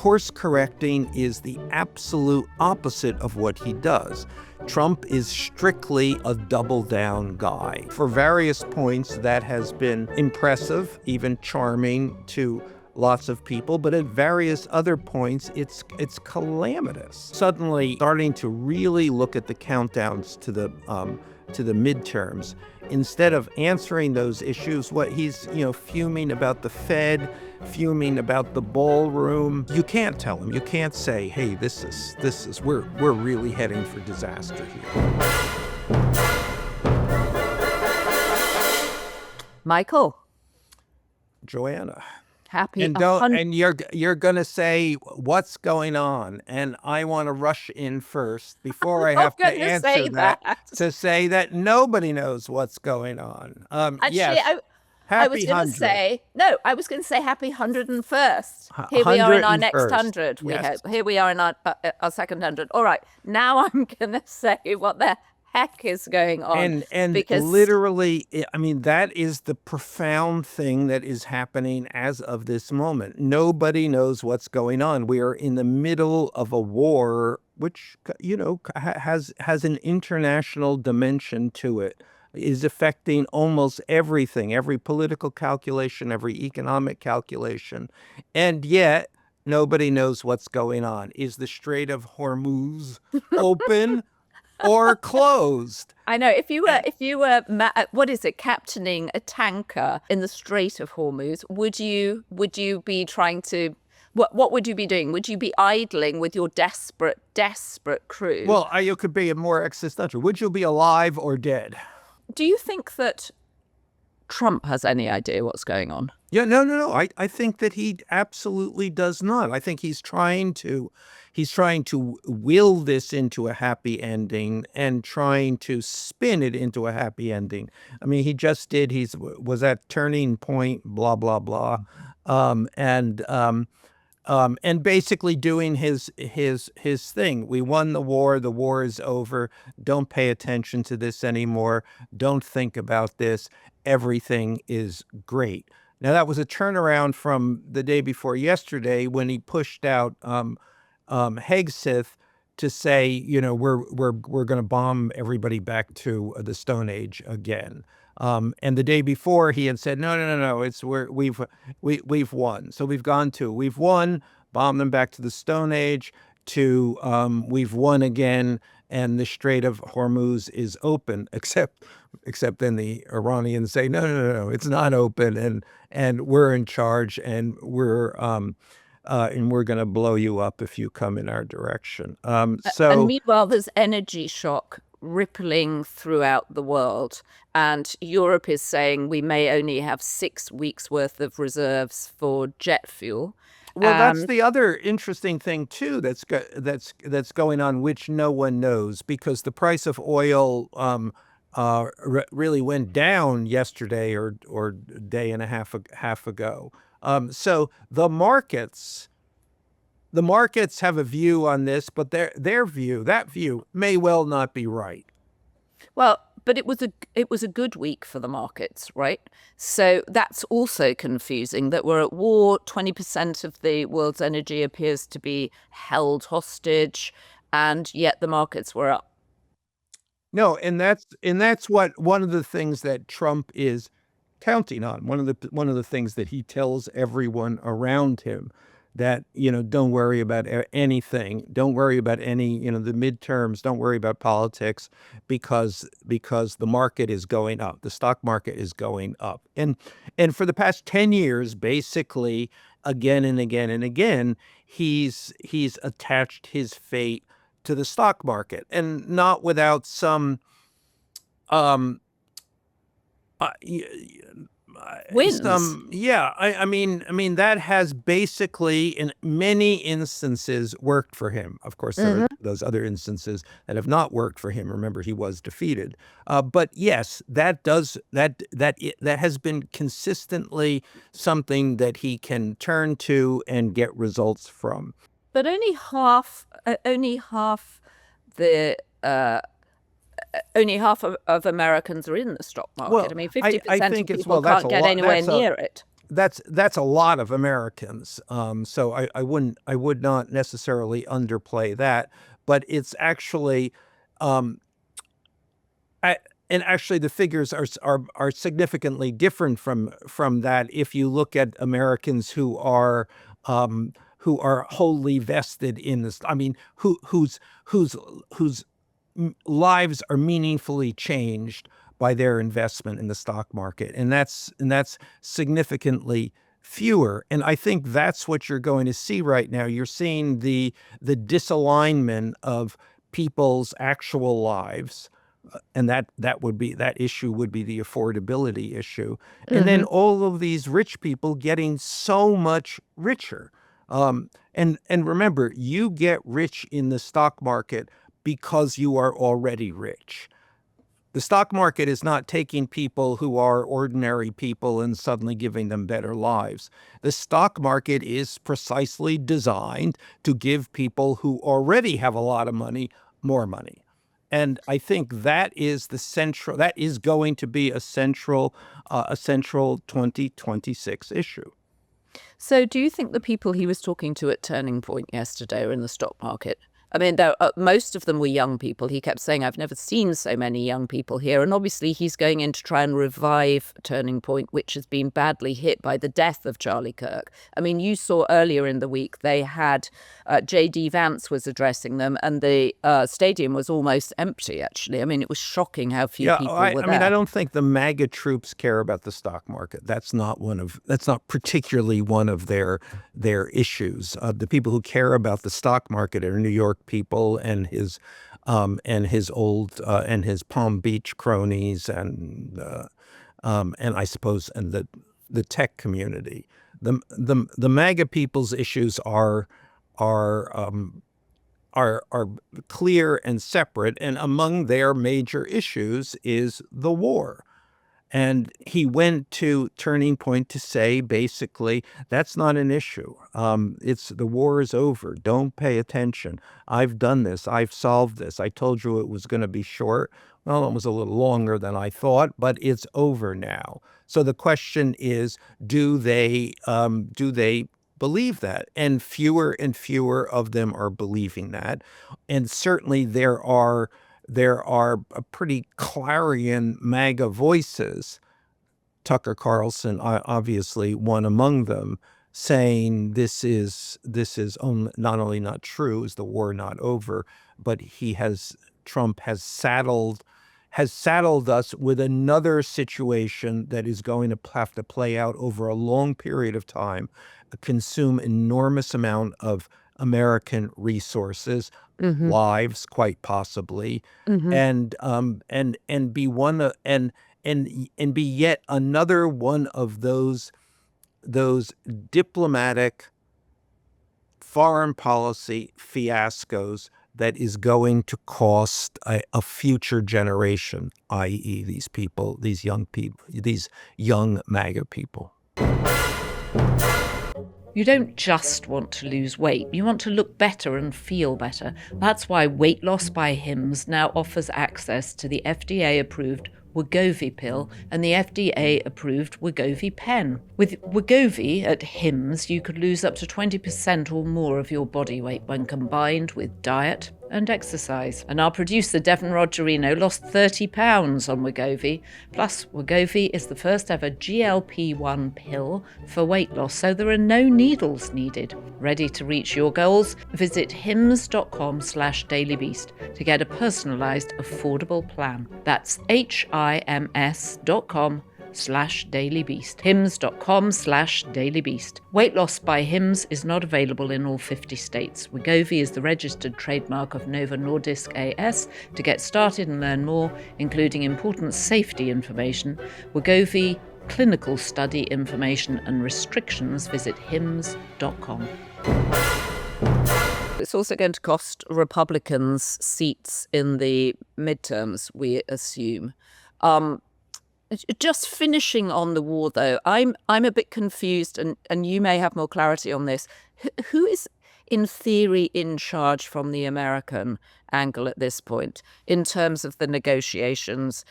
course correcting is the absolute opposite of what he does. Trump is strictly a double down guy. For various points, that has been impressive, even charming to lots of people, but at various other points, it's calamitous. Suddenly starting to really look at the countdowns to the midterms, instead of answering those issues, what he's, fuming about the Fed, fuming about the ballroom. You can't tell him. You can't say, hey, we're really heading for disaster here. Michael. Joanna. Happy and you're gonna say what's going on, and I want to rush in first before I have to answer that to say that nobody knows what's going on. Actually, yes, I was going to say happy 101st. Here we are in our next 100. Yes. Here we are in our second 100. All right, now I'm going to say what the heck is going on. And because literally, I mean, that is the profound thing that is happening as of this moment. Nobody knows what's going on. We are in the middle of a war, which, has an international dimension to it, is affecting almost everything, every political calculation, every economic calculation. And yet, nobody knows what's going on. Is the Strait of Hormuz open or closed? I know if you were what is it, captaining a tanker in the Strait of Hormuz, would you be trying to what would you be doing? Would you be idling with your desperate crew? Well, you could be more existential. Would you be alive or dead? Do you think that Trump has any idea what's going on? Yeah, no. I think that he absolutely does not. I think he's trying to will this into a happy ending and trying to spin it into a happy ending. I mean, he just did. He was at Turning Point, blah blah blah, and basically doing his thing. We won the war. The war is over. Don't pay attention to this anymore. Don't think about this. Everything is great. Now, that was a turnaround from the day before yesterday when he pushed out Hegseth to say, we're going to bomb everybody back to the Stone Age again. And the day before he had said, no, we've won. So we've won, bomb them back to the Stone Age, to we've won again, and the Strait of Hormuz is open, except then the Iranians say, no, it's not open, and we're in charge, and we're going to blow you up if you come in our direction. And meanwhile, there's energy shock rippling throughout the world, and Europe is saying we may only have 6 weeks worth of reserves for jet fuel. Well, that's the other interesting thing too that's going on, which no one knows, because the price of oil really went down yesterday or day and a half ago. So the markets have a view on this, but that view may well not be right. Well, but it was a good week for the markets, right? So that's also confusing, that we're at war. 20% of the world's energy appears to be held hostage, and yet the markets were up. No, and that's what one of the things that Trump is counting on. One of the things that he tells everyone around him, that, don't worry about anything. Don't worry about any, the midterms. Don't worry about politics, because the market is going up. The stock market is going up. And for the past 10 years, basically, again and again and again, he's attached his fate to the stock market, and not without some wins. I mean that has basically in many instances worked for him. Of course, there are those other instances that have not worked for him. Remember, he was defeated. But yes, that has been consistently something that he can turn to and get results from. But only half of Americans are in the stock market. Well, I mean, 50% of people can't get anywhere near it. that's a lot of Americans. So I would not necessarily underplay that, but it's actually, and actually the figures are significantly different from that if you look at Americans who are wholly vested in this. I mean, whose lives are meaningfully changed by their investment in the stock market, and that's significantly fewer. And I think that's what you're going to see right now. You're seeing the disalignment of people's actual lives, and that issue would be the affordability issue, and then all of these rich people getting so much richer. And remember, you get rich in the stock market because you are already rich. The stock market is not taking people who are ordinary people and suddenly giving them better lives. The stock market is precisely designed to give people who already have a lot of money more money. And I think that is going to be a central 2026 issue. So do you think the people he was talking to at Turning Point yesterday are in the stock market? I mean, most of them were young people. He kept saying, I've never seen so many young people here. And obviously he's going in to try and revive Turning Point, which has been badly hit by the death of Charlie Kirk. I mean, you saw earlier in the week they had JD Vance was addressing them, and the stadium was almost empty, actually. I mean, it was shocking how few people were there. I mean, I don't think the MAGA troops care about the stock market. That's not particularly one of their issues. The people who care about the stock market are New York people and his old and his Palm Beach cronies, and I suppose and the tech community. The MAGA people's issues are clear and separate, and among their major issues is the war. And he went to Turning Point to say, basically, that's not an issue. The war is over. Don't pay attention. I've done this. I've solved this. I told you it was going to be short. Well, it was a little longer than I thought, but it's over now. So the question is, do they believe that? And fewer of them are believing that. And certainly there are a pretty clarion MAGA voices, Tucker Carlson obviously one among them, saying this is not only not true, is the war not over, but Trump has saddled us with another situation that is going to have to play out over a long period of time, consume enormous amount of American resources, lives, quite possibly, and be and be yet another one of those diplomatic foreign policy fiascos that is going to cost a future generation, i.e., these young MAGA people. You don't just want to lose weight, you want to look better and feel better. That's why Weight Loss by Hims now offers access to the FDA-approved Wegovy pill and the FDA-approved Wegovy pen. With Wegovy at Hims, you could lose up to 20% or more of your body weight when combined with diet and exercise. And our producer, Devon Rogerino, lost 30 pounds on Wegovy. Plus, Wegovy is the first ever GLP-1 pill for weight loss, so there are no needles needed. Ready to reach your goals? Visit hims.com/dailybeast to get a personalized, affordable plan. That's hims.com/dailybeast. hims.com/dailybeast. Weight Loss by Hims is not available in all 50 states. Wegovy is the registered trademark of Novo Nordisk AS. To get started and learn more, including important safety information, Wegovy clinical study information and restrictions, visit hims.com. It's also going to cost Republicans seats in the midterms, we assume. Just finishing on the war, though, I'm a bit confused, and you may have more clarity on this. Who is, in theory, in charge from the American angle at this point in terms of the negotiations,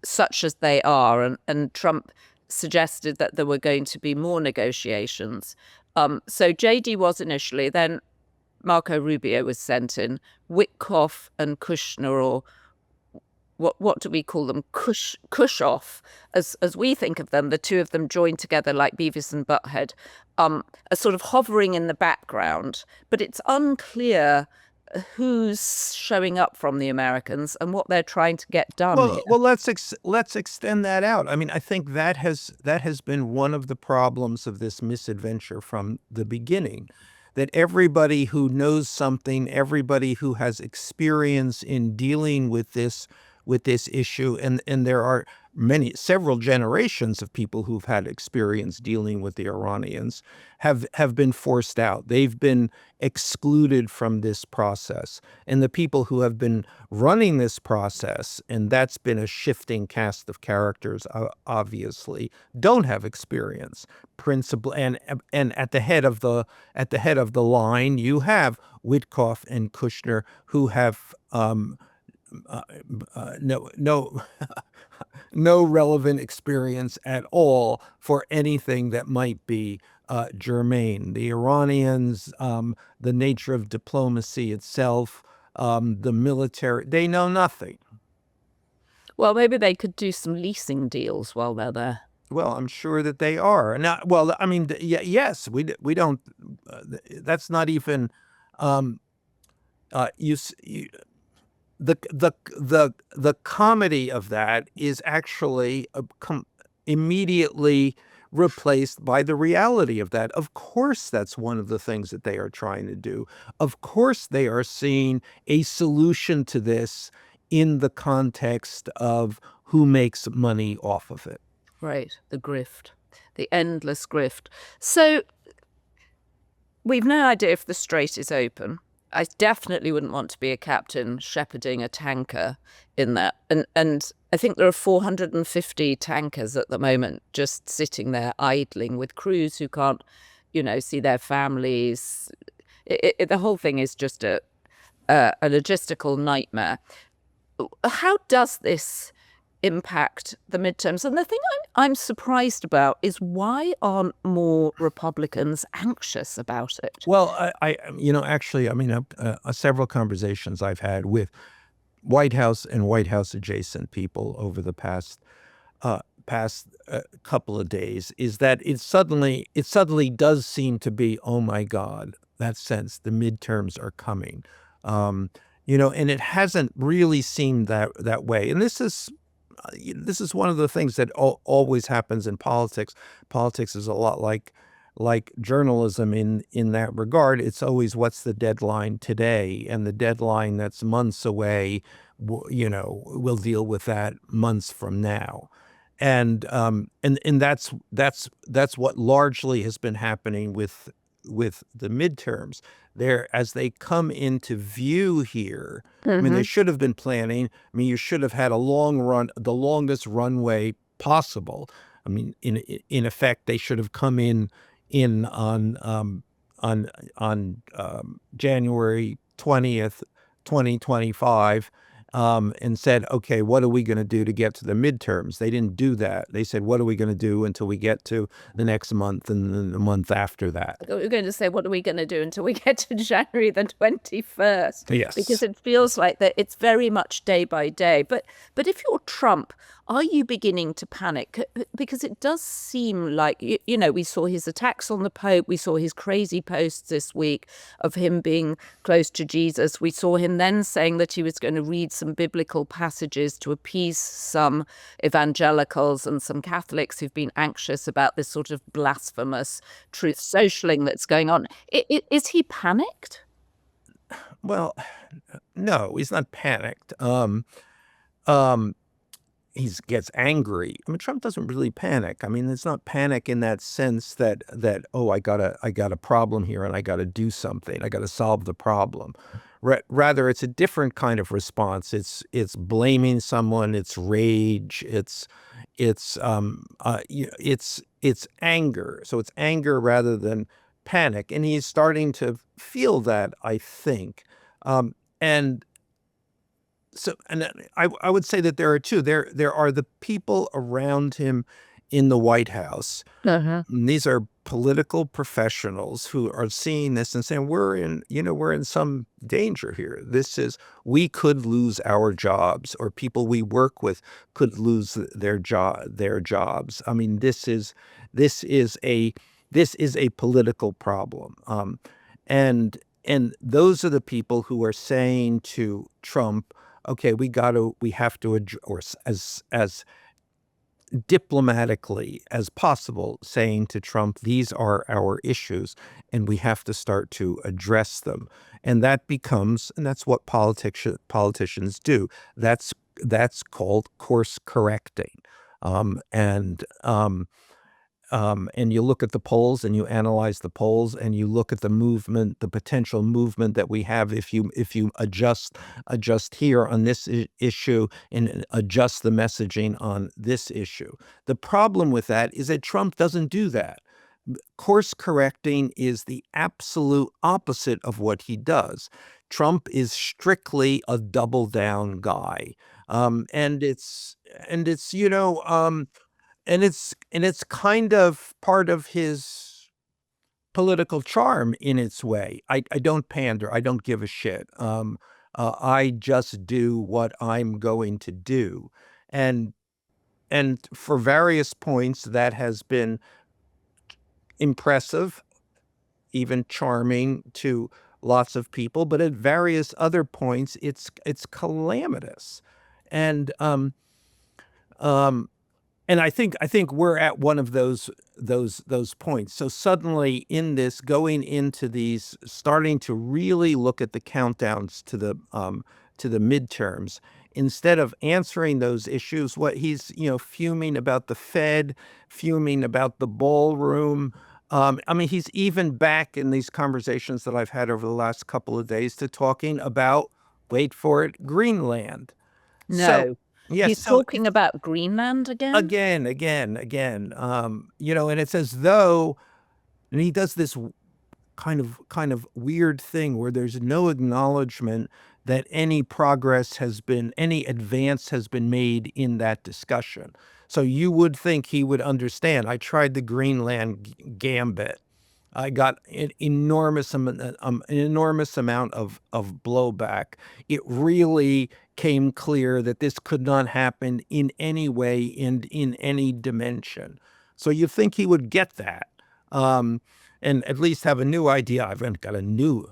such as they are? And Trump suggested that there were going to be more negotiations. So JD was initially, then Marco Rubio was sent in, Witkoff and Kushner, or what do we call them? Kushoff, as we think of them, the two of them joined together like Beavis and Butthead, are sort of hovering in the background, but it's unclear who's showing up from the Americans and what they're trying to get done here. Well, let's extend that out. I mean, I think that has been one of the problems of this misadventure from the beginning, that everybody who knows something, everybody who has experience in dealing with this issue, and there are several generations of people who've had experience dealing with the Iranians, have been forced out. They've been excluded from this process. And the people who have been running this process, and that's been a shifting cast of characters, obviously, don't have experience. Principal and at the head of the line, you have Witkoff and Kushner, who have no relevant experience at all for anything that might be germane. The Iranians, the nature of diplomacy itself, the military, they know nothing. Well, maybe they could do some leasing deals while they're there. Well, I'm sure that they are. Now, well, I mean, yes, we don't. That's not even. The comedy of that is actually immediately replaced by the reality of that. Of course, that's one of the things that they are trying to do. Of course, they are seeing a solution to this in the context of who makes money off of it. Right, the grift, the endless grift. So we've no idea if the strait is open. I definitely wouldn't want to be a captain shepherding a tanker in that. And I think there are 450 tankers at the moment just sitting there idling with crews who can't, see their families. The whole thing is just a logistical nightmare. How does this impact the midterms? And the thing I'm surprised about is, why aren't more Republicans anxious about it? Well, actually, I mean, several conversations I've had with White House and White House adjacent people over the past couple of days is that it suddenly does seem to be, oh my God, that sense the midterms are coming, and it hasn't really seemed that way. And this is one of the things that always happens in politics. Politics is a lot like journalism in that regard. It's always, what's the deadline today, and the deadline that's months away, we'll deal with that months from now. And that's what largely has been happening with the midterms. As they come into view here, I mean, they should have been planning. I mean, you should have had the longest runway possible. I mean, in effect, they should have come in on January 20th, 2025, and said, okay, what are we going to do to get to the midterms? They didn't do that. They said, what are we going to do until we get to the next month and then the month after that? We're going to say, what are we going to do until we get to January the 21st? Yes. Because it feels like that it's very much day by day. But if you're Trump, are you beginning to panic? Because it does seem like, we saw his attacks on the Pope. We saw his crazy posts this week of him being close to Jesus. We saw him then saying that he was going to read some biblical passages to appease some evangelicals and some Catholics who've been anxious about this sort of blasphemous truth socialing that's going on. Is he panicked? Well, no, he's not panicked. He gets angry. I mean, Trump doesn't really panic. I mean, it's not panic in that sense that oh, I got a problem here and I got to do something. I got to solve the problem. Rather, it's a different kind of response. It's blaming someone. It's rage. It's anger. So it's anger rather than panic, and he's starting to feel that, I think. And I would say that there are two. There are the people around him in the White House. Uh-huh. And these are political professionals who are seeing this and saying, we're in some danger here. We could lose our jobs, or people we work with could lose their jobs. I mean, this is a political problem. And those are the people who are saying to Trump, okay, we have to, or as diplomatically as possible, saying to Trump, these are our issues and we have to start to address them. And that's what politicians do. That's called course correcting. And you look at the polls and you analyze the polls and you look at the movement, the potential movement that we have if you adjust here on this issue and adjust the messaging on this issue. The problem with that is that Trump doesn't do that. Course correcting is the absolute opposite of what he does. Trump is strictly a double down guy. And it's kind of part of his political charm in its way. I don't pander. I don't give a shit. I just do what I'm going to do. And for various points, that has been impressive, even charming to lots of people. But at various other points, it's calamitous. And and I think we're at one of those points. So suddenly, in this, going into these, starting to really look at the countdowns to the midterms, instead of answering those issues, what he's fuming about the Fed, fuming about the ballroom. I mean, he's even back in these conversations that I've had over the last couple of days to talking about, wait for it, Greenland. So No. yes, He's talking about Greenland again? again. And it's as though, and he does this kind of weird thing where there's no acknowledgement that any advance has been made in that discussion. So you would think he would understand. I tried the Greenland gambit. I got an enormous amount of blowback. It really came clear that this could not happen in any way and in any dimension. So you think he would get that, and at least have a new idea. I've got a new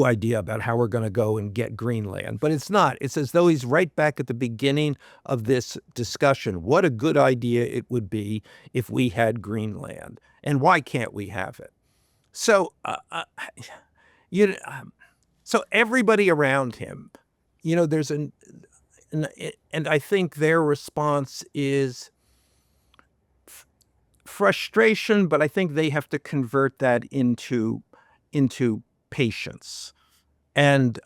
idea about how we're going to go and get Greenland. But it's not. It's as though he's right back at the beginning of this discussion. What a good idea it would be if we had Greenland. And why can't we have it? So, so everybody around him, there's and I think their response is frustration, but I think they have to convert that into patience. And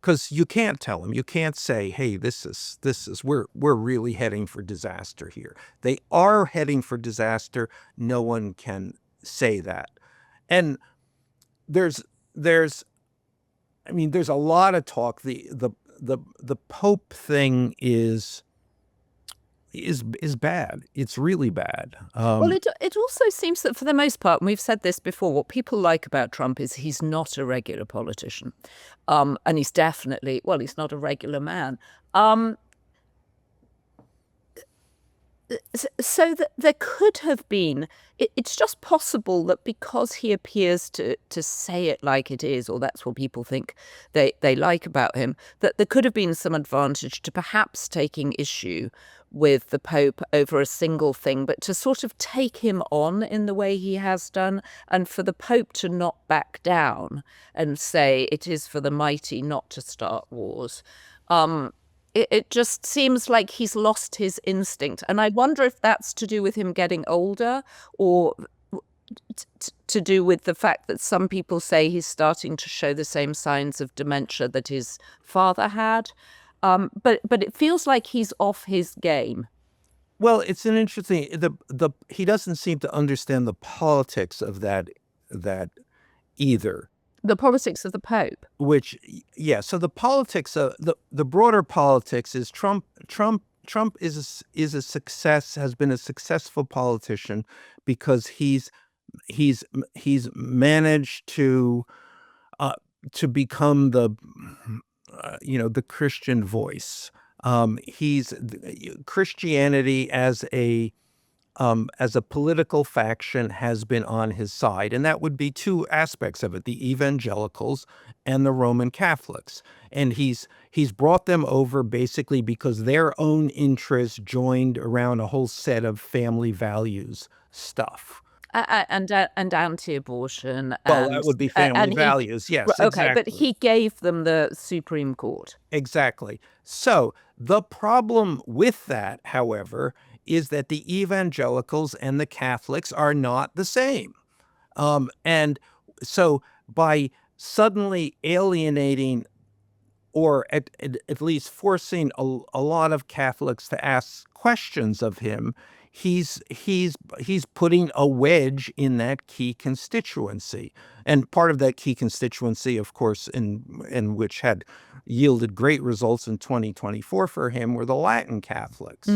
because you can't tell them, you can't say, hey, we're really heading for disaster here. They are heading for disaster. No one can say that. And there's a lot of talk. The Pope thing is bad. It's really bad. Well, it also seems that for the most part, and we've said this before, what people like about Trump is he's not a regular politician. And he's definitely, he's not a regular man. So that there could have been, it's just possible that because he appears to say it like it is, or that's what people think they like about him, that there could have been some advantage to perhaps taking issue with the Pope over a single thing, but to sort of take him on in the way he has done, and for the Pope to not back down and say it is for the mighty not to start wars. It just seems like he's lost his instinct. And I wonder if that's to do with him getting older, or to do with the fact that some people say he's starting to show the same signs of dementia that his father had. But it feels like he's off his game. Well, it's an interesting, he doesn't seem to understand the politics of that either. The politics of the Pope. So the politics of the broader politics is Trump Trump is a success, has been a successful politician because he's managed to become the Christian voice. He's Christianity as a political faction has been on his side, and that would be two aspects of it: the evangelicals and the Roman Catholics. And he's brought them over basically because their own interests joined around a whole set of family values stuff. And anti-abortion, Well, that would be family and he values. Yes, okay, but exactly. he gave them the Supreme Court. Exactly. So the problem with that, however, is that the evangelicals and the Catholics are not the same. And so by suddenly alienating or at least forcing a lot of Catholics to ask questions of him, he's putting a wedge in that key constituency. And part of that key constituency, of course, in which had yielded great results in 2024 for him, were the Latin Catholics.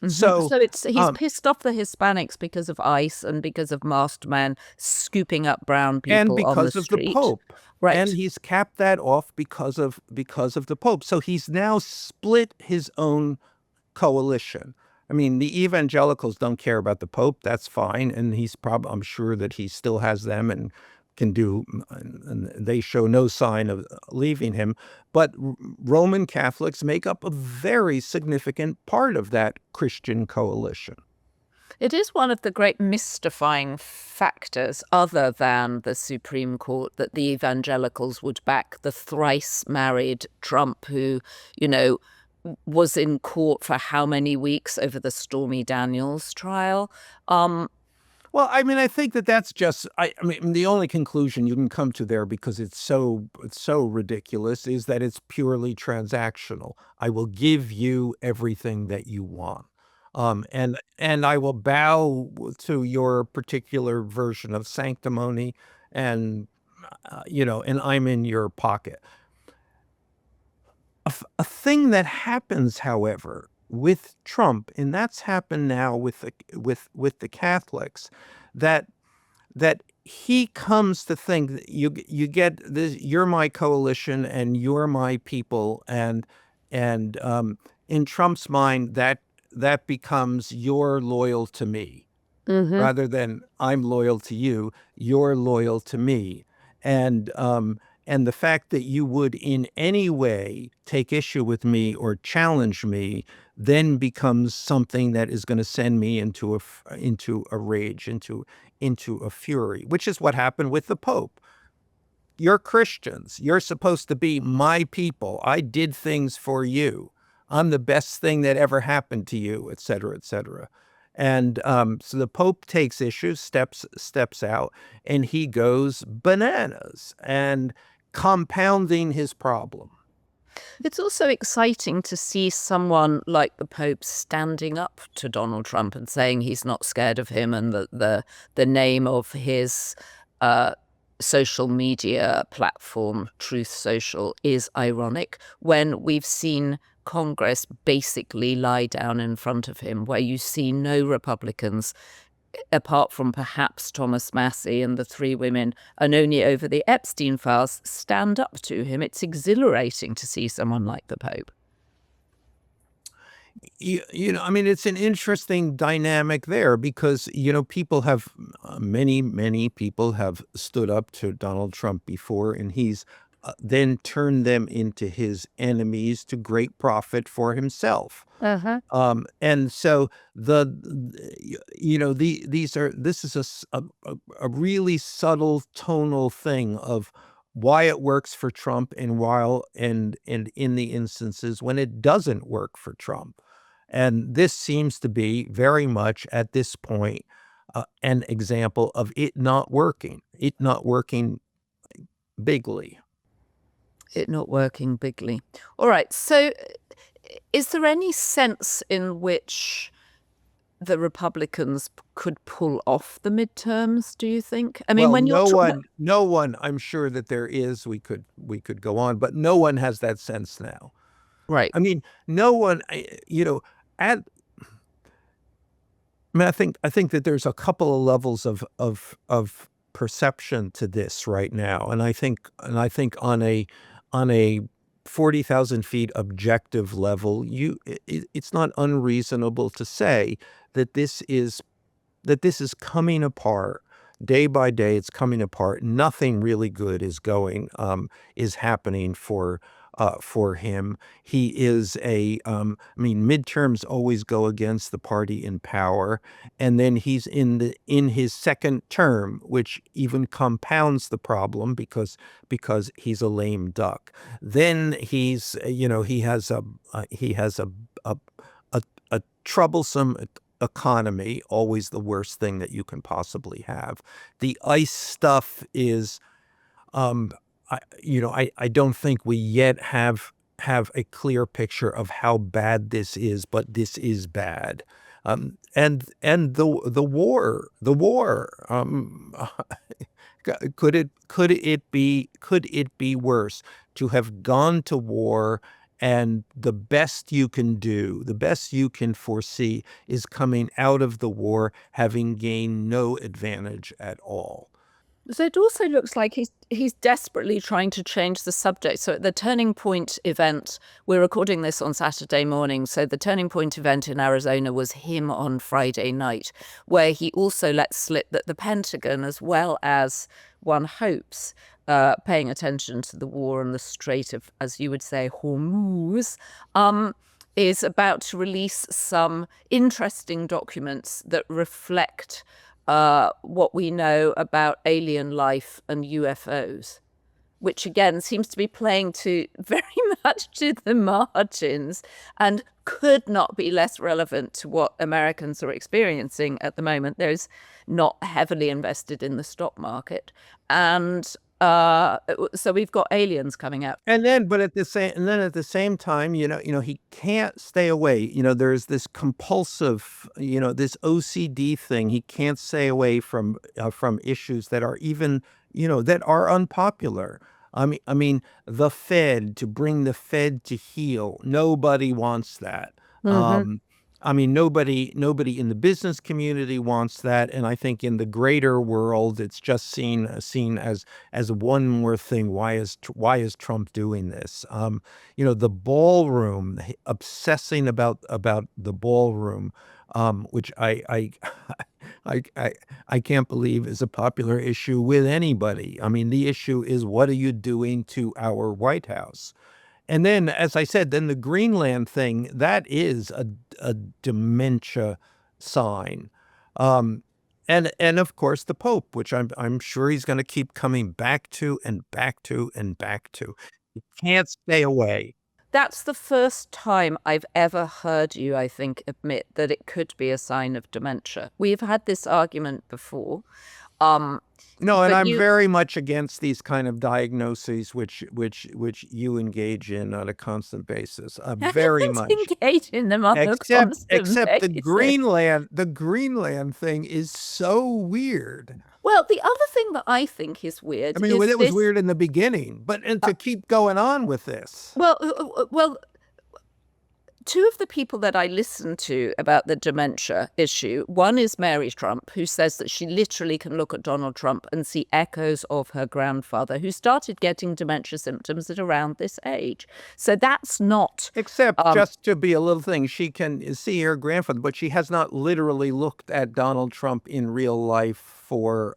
So So he's pissed off the Hispanics because of ICE and because of masked men scooping up brown and people on the because of the street. Pope. Right. And he's capped that off because of the Pope. So he's now split his own coalition. I mean, the evangelicals don't care about the Pope. That's fine, and I'm sure that he still has them and can do. And they show no sign of leaving him. But Roman Catholics make up a very significant part of that Christian coalition. It is one of the great mystifying factors, other than the Supreme Court, that the evangelicals would back the thrice married Trump, who, was in court for how many weeks over the Stormy Daniels trial. Well, I mean, I think that's just. I mean, the only conclusion you can come to there, because it's so ridiculous, is that it's purely transactional. I will give you everything that you want. And I will bow to your particular version of sanctimony, and and I'm in your pocket. A thing that happens, however, with Trump, and that's happened now with the Catholics, that he comes to think that you get this, you're my coalition and you're my people, and in Trump's mind, that becomes you're loyal to me rather than I'm loyal to you, you're loyal to me. And the fact that you would in any way take issue with me or challenge me then becomes something that is going to send me into a rage, into a fury, which is what happened with the Pope. You're Christians. You're supposed to be my people. I did things for you. I'm the best thing that ever happened to you, et cetera, et cetera. And so the Pope takes issue, steps out, and he goes bananas and compounding his problem. It's also exciting to see someone like the Pope standing up to Donald Trump and saying he's not scared of him, and that the name of his social media platform, Truth Social, is ironic, when we've seen Congress basically lie down in front of him, where you see no Republicans, apart from perhaps Thomas Massey and the three women, and only over the Epstein files, stand up to him. It's exhilarating to see someone like the Pope. I mean, it's an interesting dynamic there because, people have, many people have stood up to Donald Trump before, and he's then turned them into his enemies to great profit for himself. And so this is a really subtle tonal thing of why it works for Trump and in the instances when it doesn't work for Trump. And this seems to be very much at this point an example of it not working bigly. It not working bigly. All right. So is there any sense in which the Republicans could pull off the midterms, do you think? I mean, Well, when you're no one, I'm sure that there is, we could go on, but no one has that sense now. right. I mean, no one, at I mean, I think that there's a couple of levels of perception to this right now, and I think on a 40,000 feet objective level, it's not unreasonable to say that this is coming apart day by day. It's coming apart. Nothing really good is happening for him. He is I mean, midterms always go against the party in power, and then he's in his second term, which even compounds the problem because he's a lame duck. Then he has a a troublesome economy, always the worst thing that you can possibly have. The ICE stuff is, I don't think we yet have a clear picture of how bad this is, but this is bad. And the war, could it be worse to have gone to war, and the best you can do, the best you can foresee, is coming out of the war having gained no advantage at all? So it also looks like he's desperately trying to change the subject. So at the Turning Point event, we're recording this on Saturday morning. So the Turning Point event in Arizona was him on Friday night, where he also let slip that the Pentagon, as well as one hopes, paying attention to the war on the Strait of, as you would say, Hormuz, is about to release some interesting documents that reflect what we know about alien life and UFOs, which again seems to be playing to very much to the margins and could not be less relevant to what Americans are experiencing at the moment. There's not heavily invested in the stock market, and so we've got aliens coming out. And then at the same time, he can't stay away. There's this compulsive, this OCD thing. He can't stay away from issues that are even, that are unpopular. I mean, the Fed, to bring the Fed to heel. Nobody wants that. I mean, nobody in the business community wants that, and I think in the greater world, it's just seen as one more thing. Why is Trump doing this? The ballroom, obsessing about the ballroom, which I can't believe is a popular issue with anybody. I mean, the issue is, what are you doing to our White House? And then, as I said, then the Greenland thing, that is a dementia sign. And of course the Pope, which I'm sure he's going to keep coming back to and back to and back to. He can't stay away. That's the first time I've ever heard you, I think, admit that it could be a sign of dementia. We've had this argument before. No, and I'm very much against these kind of diagnoses, which you engage in on a constant basis. Very much engage in them on a constant except basis. the Greenland thing is so weird. Well, the other thing that I think is weird. I mean, it was weird in the beginning, and to keep going on with this. Well, two of the people that I listen to about the dementia issue, one is Mary Trump, who says that she literally can look at Donald Trump and see echoes of her grandfather, who started getting dementia symptoms at around this age. So that's not... Except, just to be a little thing, she can see her grandfather, but she has not literally looked at Donald Trump in real life for...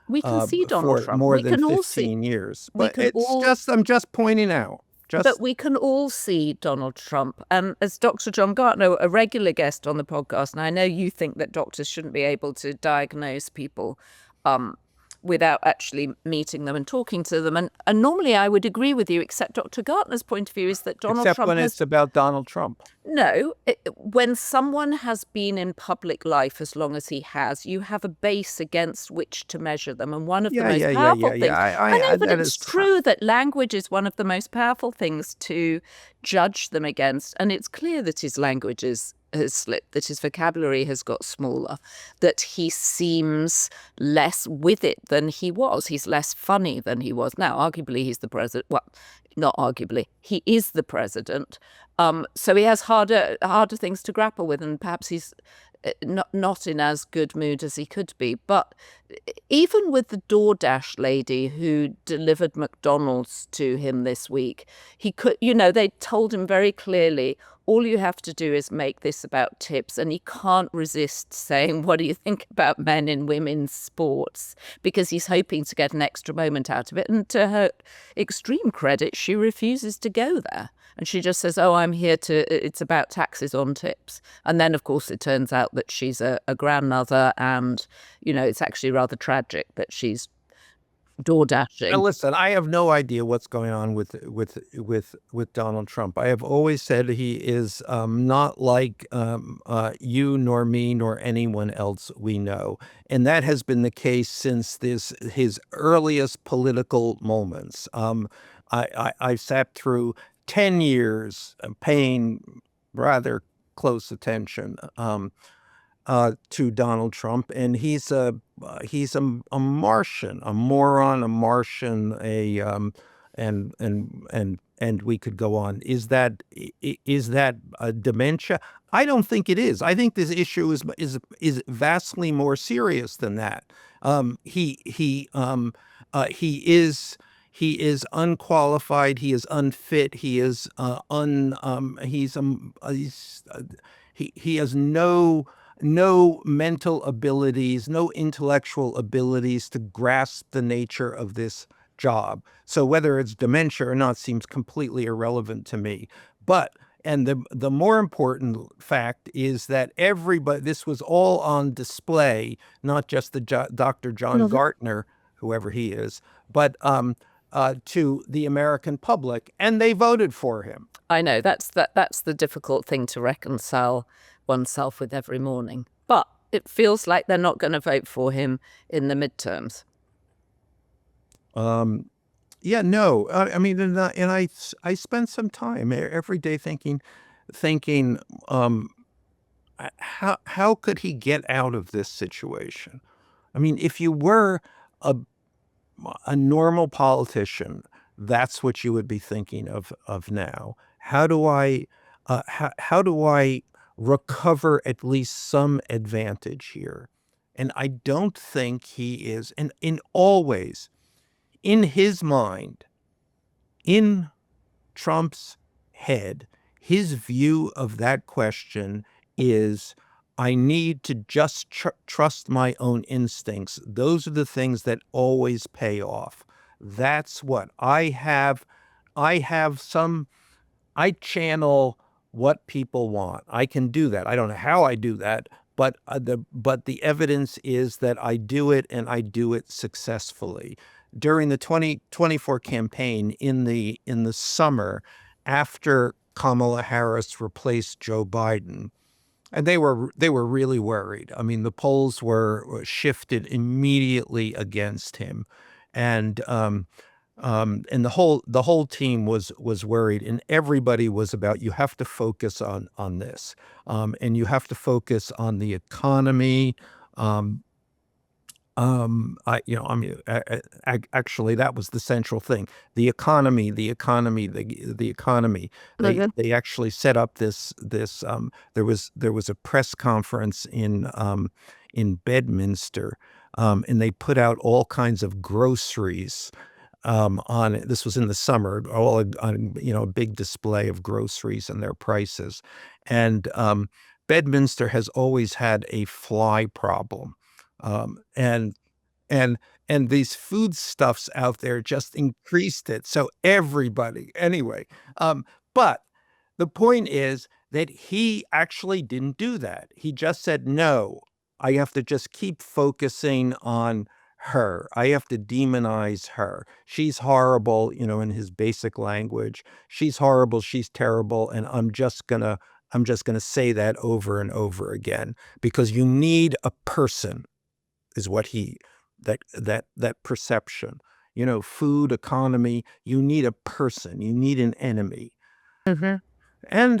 we can see Donald Trump. More than 15 years. But I'm just pointing out. But we can all see Donald Trump. And as Dr. John Gartner, a regular guest on the podcast, and I know you think that doctors shouldn't be able to diagnose people without actually meeting them and talking to them. And normally I would agree with you, except Dr. Gartner's point of view is that Donald Trump... Except when it's about Donald Trump. No. When someone has been in public life as long as he has, you have a base against which to measure them. And one of the most powerful things... I know, but it's true that language is one of the most powerful things to judge them against. And it's clear that his language is has slipped, that his vocabulary has got smaller, that he seems less with it than he was. He's less funny than he was. Now, arguably, he's the president. Well, not arguably, he is the president. So he has harder things to grapple with, and perhaps he's not in as good mood as he could be. But even with the DoorDash lady who delivered McDonald's to him this week, he could, they told him very clearly, all you have to do is make this about tips. And he can't resist saying, what do you think about men in women's sports? Because he's hoping to get an extra moment out of it. And to her extreme credit, she refuses to go there. And she just says, oh, I'm here it's about taxes on tips. And then, of course, it turns out that she's a grandmother, and, it's actually rather tragic that she's door dashing. Now, listen, I have no idea what's going on with Donald Trump. I have always said he is not like you nor me nor anyone else we know, and that has been the case since his earliest political moments. I sat through 10 years paying rather close attention to Donald Trump, and he's a Martian, a moron, a Martian, and we could go on. Is that a dementia? I don't think it is. I think this issue is vastly more serious than that. He is unqualified. He is unfit. He is he has no mental abilities, no intellectual abilities to grasp the nature of this job. So whether it's dementia or not seems completely irrelevant to me. And the more important fact is that this was all on display, not just the Dr. John Gartner, whoever he is, but to the American public, and they voted for him. I know that's the difficult thing to reconcile oneself with every morning. But it feels like they're not going to vote for him in the midterms. Yeah, no. I mean, and I spend some time every day thinking, how could he get out of this situation? I mean, if you were a normal politician, that's what you would be thinking of now. How do I recover at least some advantage here? And I don't think he is, and in all ways, in his mind, in Trump's head, his view of that question is, I need to just trust my own instincts. Those are the things that always pay off. That's what I have. I channel what people want. I can do that. I don't know how I do that, but the evidence is that I do it, and I do it successfully. During the 2024 campaign in the summer, after Kamala Harris replaced Joe Biden, and they were really worried. I mean, the polls were shifted immediately against him, and the whole team was worried, and everybody was about, you have to focus on this, and you have to focus on the economy. Actually, that was the central thing. The economy. They actually set up this. There was a press conference in Bedminster, and they put out all kinds of groceries on it. This was in the summer, all on, a big display of groceries and their prices. And Bedminster has always had a fly problem. And these foodstuffs out there just increased it. So everybody, anyway. But the point is that he actually didn't do that. He just said, no, I have to just keep focusing on her. I have to demonize her. She's horrible, in his basic language. She's horrible. She's terrible. And I'm just gonna say that over and over again, because you need a person, is what that perception, food, economy, you need a person, you need an enemy. Mm-hmm. And,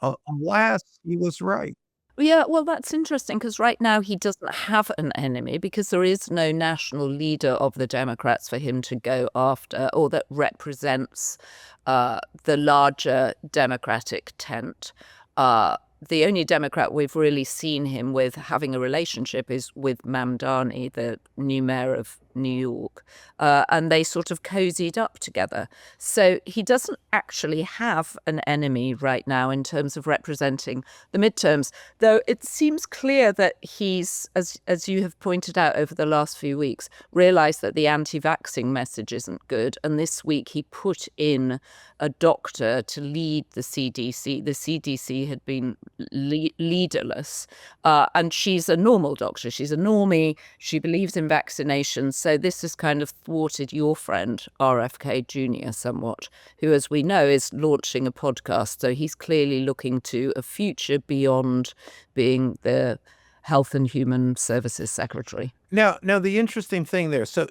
Alas, he was right. Yeah, well, that's interesting because right now he doesn't have an enemy because there is no national leader of the Democrats for him to go after or that represents the larger Democratic tent. The only Democrat we've really seen him with having a relationship is with Mamdani, the new mayor of New York, and they sort of cozied up together. So he doesn't actually have an enemy right now in terms of representing the midterms, though it seems clear that he's, as you have pointed out over the last few weeks, realized that the anti-vaxxing message isn't good. And this week he put in a doctor to lead the CDC. The CDC had been leaderless, and she's a normal doctor. She's a normie. She believes in vaccinations. So this has kind of thwarted your friend, RFK Jr., somewhat, who, as we know, is launching a podcast. So he's clearly looking to a future beyond being the Health and Human Services Secretary. Now, the interesting thing there, so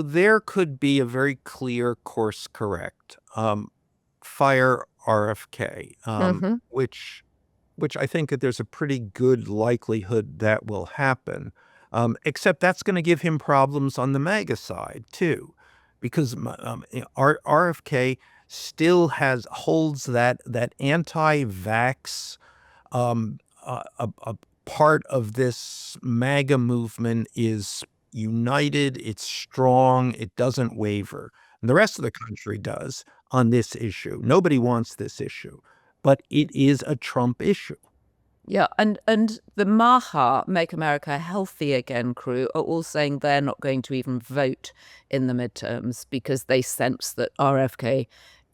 there could be a very clear course correct. Fire RFK, which I think that there's a pretty good likelihood that will happen. Except that's going to give him problems on the MAGA side too, because RFK still holds that anti-vax. A part of this MAGA movement is united. It's strong. It doesn't waver. And the rest of the country does on this issue. Nobody wants this issue, but it is a Trump issue. Yeah, and the MAHA, Make America Healthy Again crew, are all saying they're not going to even vote in the midterms because they sense that RFK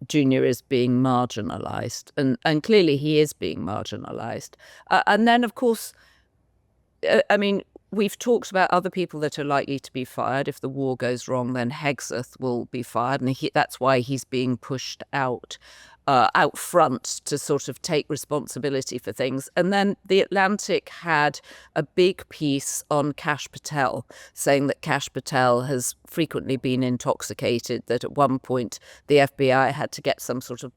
Jr. is being marginalized. And clearly he is being marginalized. And then, of course, I mean, we've talked about other people that are likely to be fired. If the war goes wrong, then Hegseth will be fired. And that's why he's being pushed out front to sort of take responsibility for things. And then The Atlantic had a big piece on Kash Patel, saying that Kash Patel has frequently been intoxicated, that at one point the FBI had to get some sort of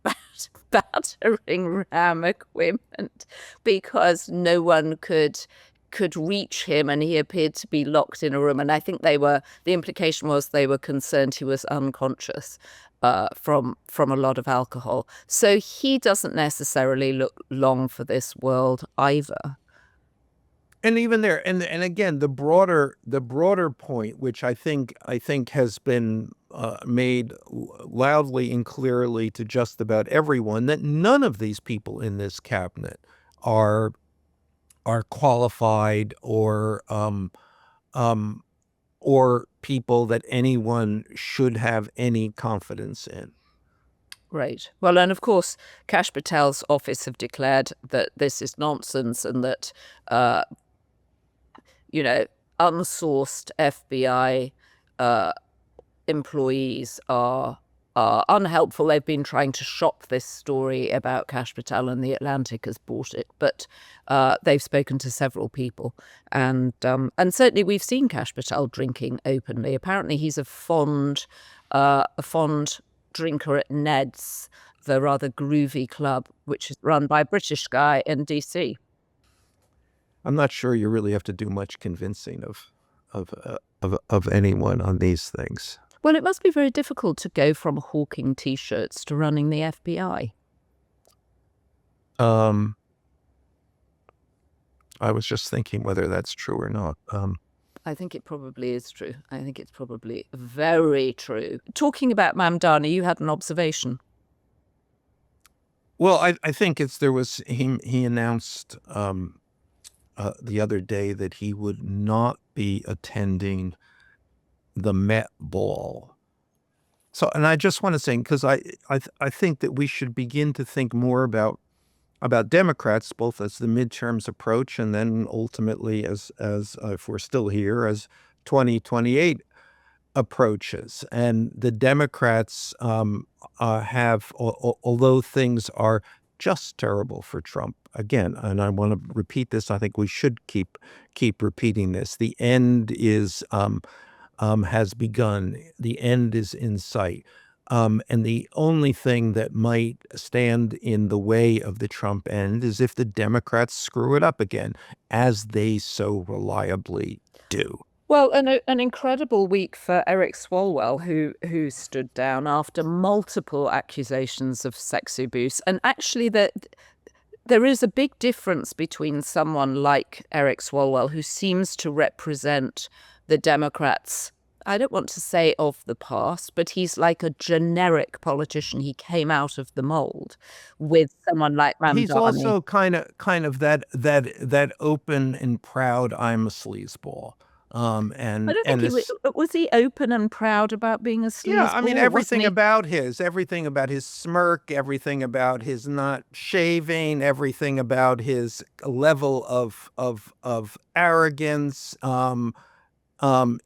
battering ram equipment because no one could reach him and he appeared to be locked in a room. And I think the implication was they were concerned he was unconscious from a lot of alcohol. So he doesn't necessarily look long for this world either. And even there, and again, the broader point, which I think has been made loudly and clearly to just about everyone, that none of these people in this cabinet are qualified or people that anyone should have any confidence in. Right. Well, and of course, Kash Patel's office have declared that this is nonsense and that, unsourced FBI employees are unhelpful. They've been trying to shop this story about Kash Patel, and The Atlantic has bought it. But they've spoken to several people, and certainly we've seen Kash Patel drinking openly. Apparently, he's a fond drinker at Ned's, the rather groovy club, which is run by a British guy in DC. I'm not sure you really have to do much convincing of anyone on these things. Well, it must be very difficult to go from hawking T-shirts to running the FBI. I was just thinking whether that's true or not. I think it probably is true. I think it's probably very true. Talking about Mamdani, you had an observation. Well, I think he announced the other day that he would not be attending the Met Ball. So, and I just want to say, because I think that we should begin to think more about Democrats, both as the midterms approach and then ultimately as if we're still here, as 2028 approaches. And the Democrats have, although things are just terrible for Trump, again, and I want to repeat this, I think we should keep repeating this. The end is has begun. The end is in sight. And the only thing that might stand in the way of the Trump end is if the Democrats screw it up again, as they so reliably do. Well, an incredible week for Eric Swalwell, who stood down after multiple accusations of sex abuse. And actually, there is a big difference between someone like Eric Swalwell, who seems to represent the Democrats, I don't want to say of the past, but he's like a generic politician. He came out of the mold, with someone like He's Ramdani. also kind of that open and proud "I'm a sleazeball." I don't think was he open and proud about being a Yeah, I sleazeball? mean, Or wasn't he? everything about his smirk, everything about his not shaving, everything about his level of arrogance.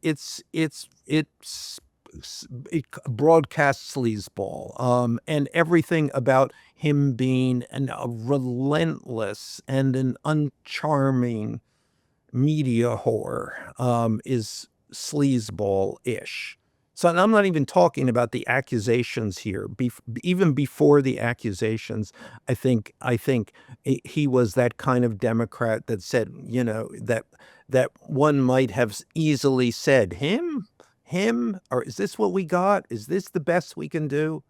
It broadcast sleazeball, and everything about him being a relentless and an uncharming media whore, is sleazeball-ish. So, and I'm not even talking about the accusations here. Even before the accusations, I think he was that kind of Democrat that said, that one might have easily said, him, or is this what we got? Is this the best we can do?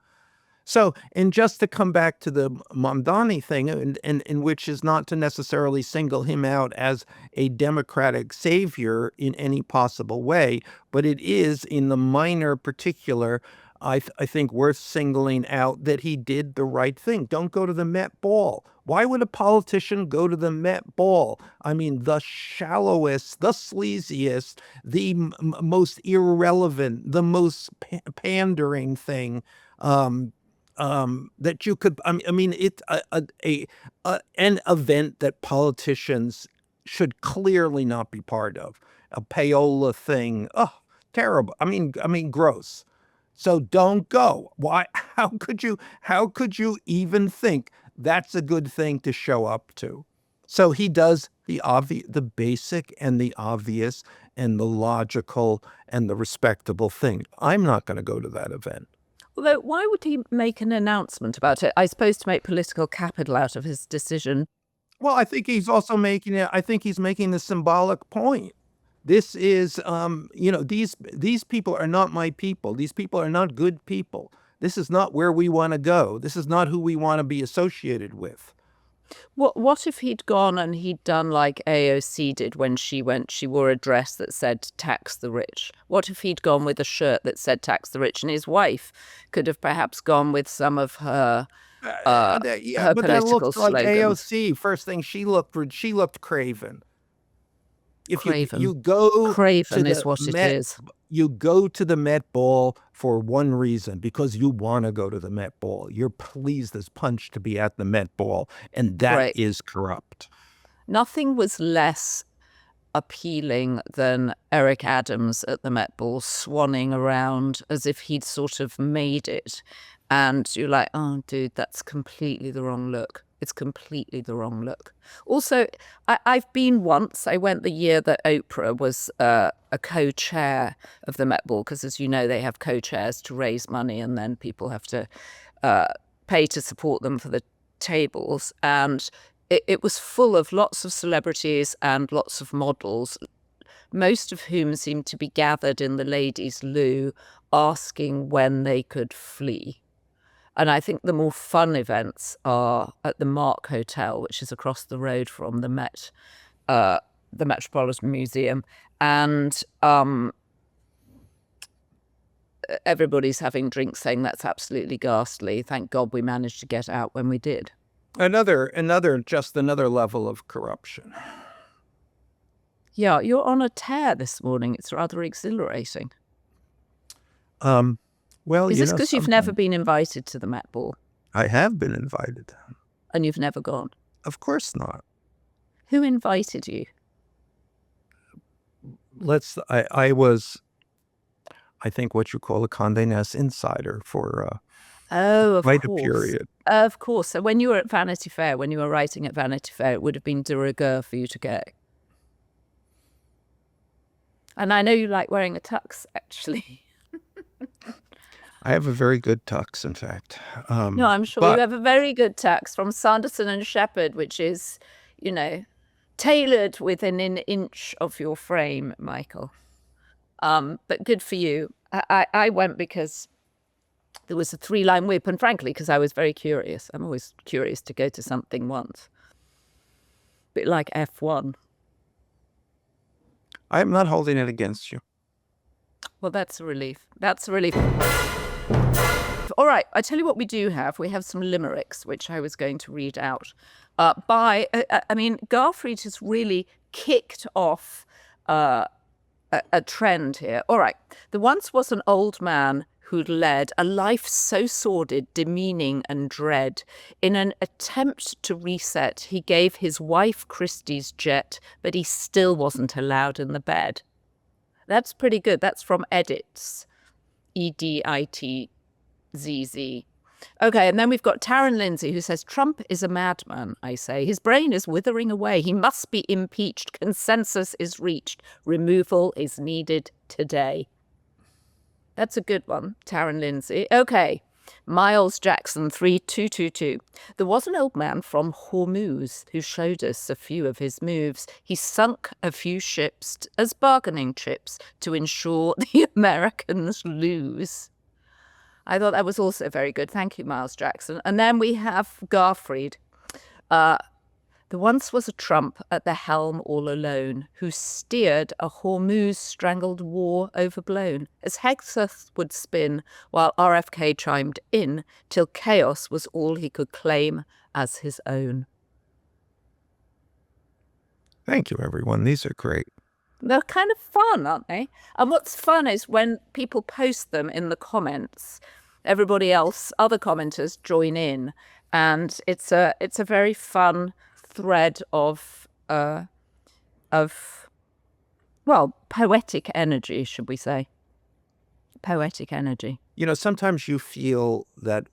So, and just to come back to the Mamdani thing, and which is not to necessarily single him out as a Democratic savior in any possible way, but it is in the minor particular, I think worth singling out that he did the right thing. Don't go to the Met Ball. Why would a politician go to the Met Ball? I mean, the shallowest, the sleaziest, the most irrelevant, the most pandering thing, that you could. I mean, it's an event that politicians should clearly not be part of. A payola thing. Oh, terrible. I mean, gross. So don't go. Why? How could you even think that's a good thing to show up to? So he does the basic and the obvious and the logical and the respectable thing. I'm not going to go to that event. Although, why would he make an announcement about it? I suppose to make political capital out of his decision. Well, I think he's also making it. I think he's making the symbolic point. This is, these people are not my people. These people are not good people. This is not where we want to go. This is not who we want to be associated with. What if he'd gone and he'd done like AOC did when she went? She wore a dress that said "tax the rich." What if he'd gone with a shirt that said "tax the rich," and his wife could have perhaps gone with some of her Yeah, her but that political looks like slogans? AOC. First thing she looked craven. If you Craven, you go to Craven is the what it Met is. you go to the Met Ball for one reason, because you want to go to the Met Ball. You're pleased as punch to be at the Met Ball, and that Right. is corrupt. Nothing was less appealing than Eric Adams at the Met Ball swanning around as if he'd sort of made it. And you're like, oh, dude, that's completely the wrong look. It's completely the wrong look. Also, I've been once. I went the year that Oprah was a co-chair of the Met Ball, because, as you know, they have co-chairs to raise money, and then people have to pay to support them for the tables. And it was full of lots of celebrities and lots of models, most of whom seemed to be gathered in the ladies' loo asking when they could flee. And I think the more fun events are at the Mark Hotel, which is across the road from the Metropolitan Museum. And everybody's having drinks saying that's absolutely ghastly. Thank God we managed to get out when we did. Another level of corruption. Yeah, you're on a tear this morning. It's rather exhilarating. Well, Is this because you've never sometimes been invited to the Met Ball I have been invited. and you've never gone? Of course not. Who invited you? I was, I think, what you call a Condé Nast insider for Oh, of quite a course. period. Of course. So when you were at Vanity Fair, when you were writing at Vanity Fair, it would have been de rigueur for you to go. And I know you like wearing a tux, actually. I have a very good tux, in fact. No, I'm sure you But have a very good tux from Sanderson and Shepherd, which is, you know, tailored within an inch of your frame, Michael. But good for you. I went because there was a 3-line whip, and frankly, because I was very curious. I'm always curious to go to something once. A bit like F1. I am not holding it against you. Well, that's a relief. That's a relief. All right, I tell you what we do have. We have some limericks, which I was going to read out. Garfried has really kicked off a trend here. All right. There once was an old man who'd led a life so sordid, demeaning, and dread. In an attempt to reset, he gave his wife Christie's jet, but he still wasn't allowed in the bed. That's pretty good. That's from Edits. EDITZZ. Okay, and then we've got Taryn Lindsay, who says, Trump is a madman, I say. His brain is withering away. He must be impeached. Consensus is reached. Removal is needed today. That's a good one, Taryn Lindsay. Okay, Miles Jackson, 3222. There was an old man from Hormuz who showed us a few of his moves. He sunk a few ships as bargaining chips to ensure the Americans lose. I thought that was also very good. Thank you, Miles Jackson. And then we have Garfried. There once was a Trump at the helm all alone, who steered a Hormuz-strangled war overblown, as Hegseth would spin, while RFK chimed in, till chaos was all he could claim as his own. Thank you, everyone. These are great. They're kind of fun, aren't they? And what's fun is when people post them in the comments, everybody else, other commenters join in, and it's a very fun thread of poetic energy, should we say? Poetic energy. You know, sometimes you feel that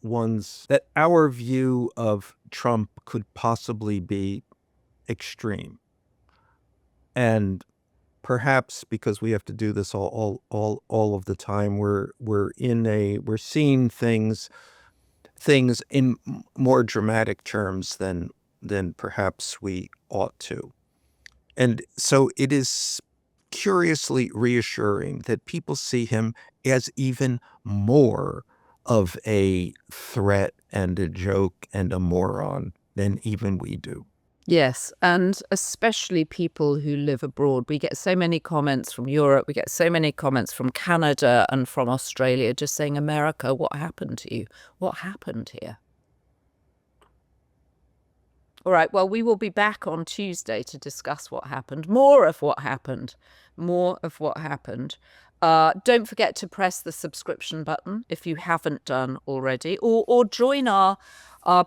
our view of Trump could possibly be extreme, and perhaps because we have to do this all of the time, we're seeing things in more dramatic terms than perhaps we ought to. And so it is curiously reassuring that people see him as even more of a threat and a joke and a moron than even we do. Yes, and especially people who live abroad. We get so many comments from Europe, we get so many comments from Canada and from Australia just saying, America, what happened to you? What happened here? All right, well, we will be back on Tuesday to discuss what happened, more of what happened. Don't forget to press the subscription button if you haven't done already, or join our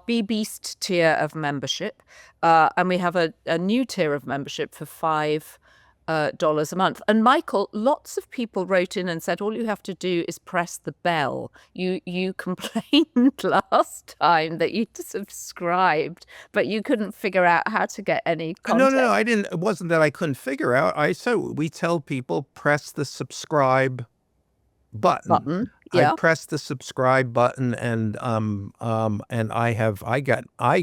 B-Beast tier of membership. And we have a new tier of membership for $5 a month. And Michael, lots of people wrote in and said all you have to do is press the bell. You complained last time that you subscribed, but you couldn't figure out how to get any content. No, I didn't. It wasn't that I couldn't figure out. We tell people press the subscribe button. Yeah. I press the subscribe button, and I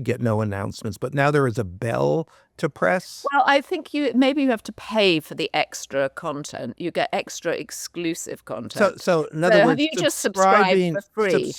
get no announcements. But now there is a bell to press. Well, I think maybe you have to pay for the extra content. You get extra exclusive content. So in other words, have you just subscribed for free?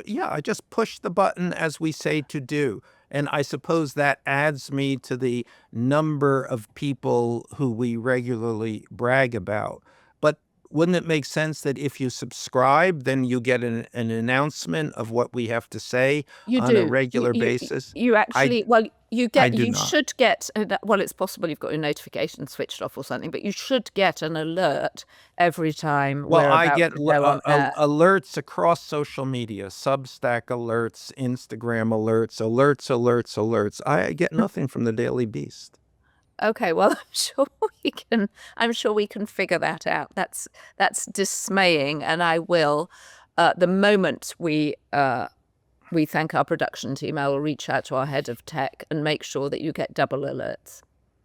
Yeah, I just push the button as we say to do. And I suppose that adds me to the number of people who we regularly brag about. But wouldn't it make sense that if you subscribe, then you get an announcement of what we have to say on a regular basis? You actually, you should get, it's possible you've got your notifications switched off or something, but you should get an alert every time. Well, I get alerts across social media, Substack alerts, Instagram alerts. I get nothing from the Daily Beast. Okay, well, I'm sure we can figure that out. That's dismaying, and I will. The moment we thank our production team, I will reach out to our head of tech and make sure that you get double alerts.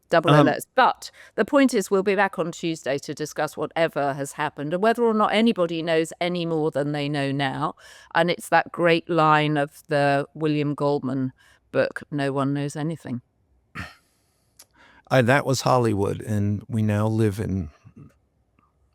double alerts. But the point is, we'll be back on Tuesday to discuss whatever has happened and whether or not anybody knows any more than they know now. And it's that great line of the William Goldman book, no one knows anything. That was Hollywood, and we now live in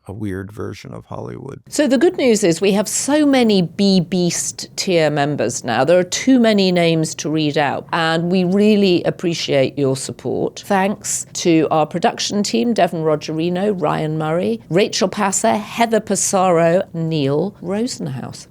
a weird version of Hollywood. So the good news is we have so many B-Beast tier members now. There are too many names to read out, and we really appreciate your support. Thanks to our production team, Devon Rogerino, Ryan Murray, Rachel Passer, Heather Passaro, Neil Rosenhouse.